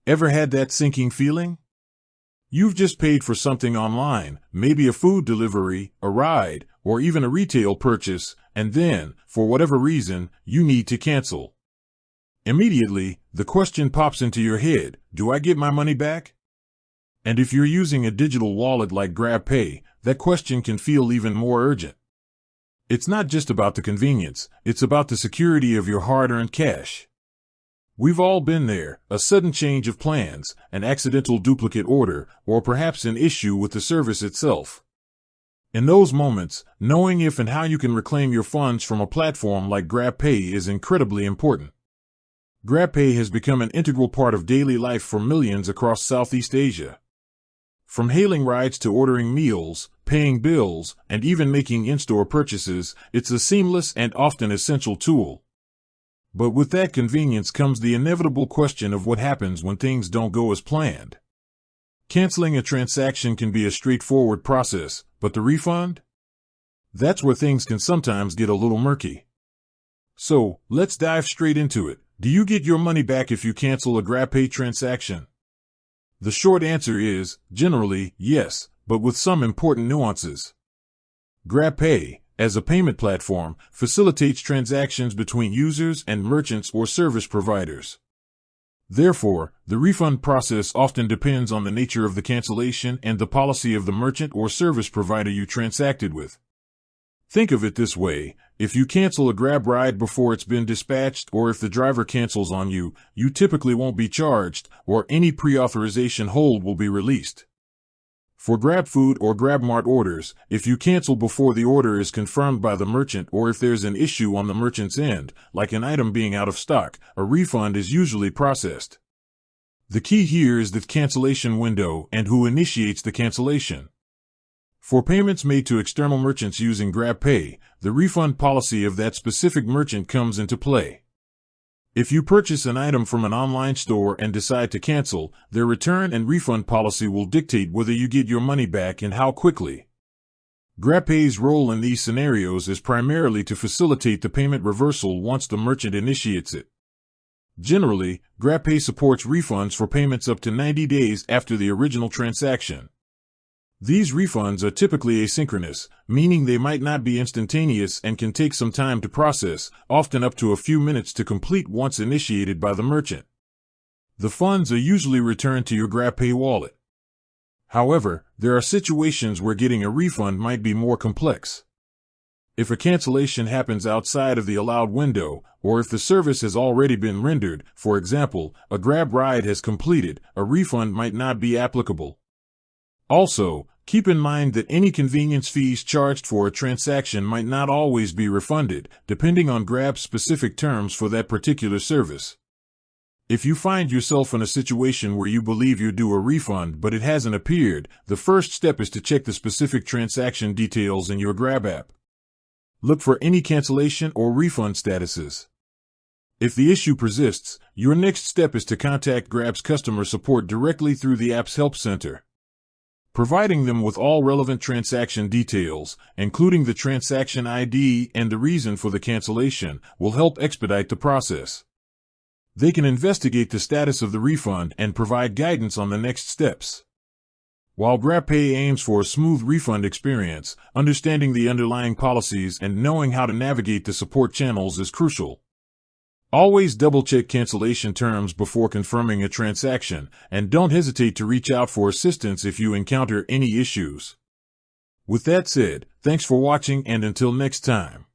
Ever had that sinking feeling? You've just paid for something online, maybe a food delivery, a ride, or even a retail purchase, and then, for whatever reason, you need to cancel. Immediately, the question pops into your head, do I get my money back? And if you're using a digital wallet like Grabpay, that question can feel even more urgent. It's not just about the convenience, it's about the security of your hard-earned cash. We've all been there, a sudden change of plans, an accidental duplicate order, or perhaps an issue with the service itself. In those moments, knowing if and how you can reclaim your funds from a platform like Grabpay is incredibly important. Grabpay has become an integral part of daily life for millions across Southeast Asia. From hailing rides to ordering meals, paying bills, and even making in-store purchases, it's a seamless and often essential tool. But with that convenience comes the inevitable question of what happens when things don't go as planned. Canceling a transaction can be a straightforward process, but the refund? That's where things can sometimes get a little murky. So, let's dive straight into it. Do you get your money back if you cancel a Grabpay transaction? The short answer is, generally, yes, but with some important nuances. Grabpay, as a payment platform, facilitates transactions between users and merchants or service providers. Therefore, the refund process often depends on the nature of the cancellation and the policy of the merchant or service provider you transacted with. Think of it this way, if you cancel a Grab ride before it's been dispatched or if the driver cancels on you, you typically won't be charged, or any pre-authorization hold will be released. For GrabFood or GrabMart orders, if you cancel before the order is confirmed by the merchant or if there's an issue on the merchant's end, like an item being out of stock, a refund is usually processed. The key here is the cancellation window and who initiates the cancellation. For payments made to external merchants using Grabpay, the refund policy of that specific merchant comes into play. If you purchase an item from an online store and decide to cancel, their return and refund policy will dictate whether you get your money back and how quickly. Grabpay's role in these scenarios is primarily to facilitate the payment reversal once the merchant initiates it. Generally, Grabpay supports refunds for payments up to 90 days after the original transaction. These refunds are typically asynchronous, meaning they might not be instantaneous and can take some time to process, often up to a few minutes to complete once initiated by the merchant. The funds are usually returned to your Grabpay wallet. However, there are situations where getting a refund might be more complex. If a cancellation happens outside of the allowed window, or if the service has already been rendered, for example, a Grab ride has completed, a refund might not be applicable. Also, keep in mind that any convenience fees charged for a transaction might not always be refunded, depending on Grab's specific terms for that particular service. If you find yourself in a situation where you believe you're due a refund but it hasn't appeared, the first step is to check the specific transaction details in your Grab app. Look for any cancellation or refund statuses. If the issue persists, your next step is to contact Grab's customer support directly through the app's help center. Providing them with all relevant transaction details, including the transaction ID and the reason for the cancellation, will help expedite the process. They can investigate the status of the refund and provide guidance on the next steps. While Grabpay aims for a smooth refund experience, understanding the underlying policies and knowing how to navigate the support channels is crucial. Always double-check cancellation terms before confirming a transaction, and don't hesitate to reach out for assistance if you encounter any issues. With that said, thanks for watching and until next time.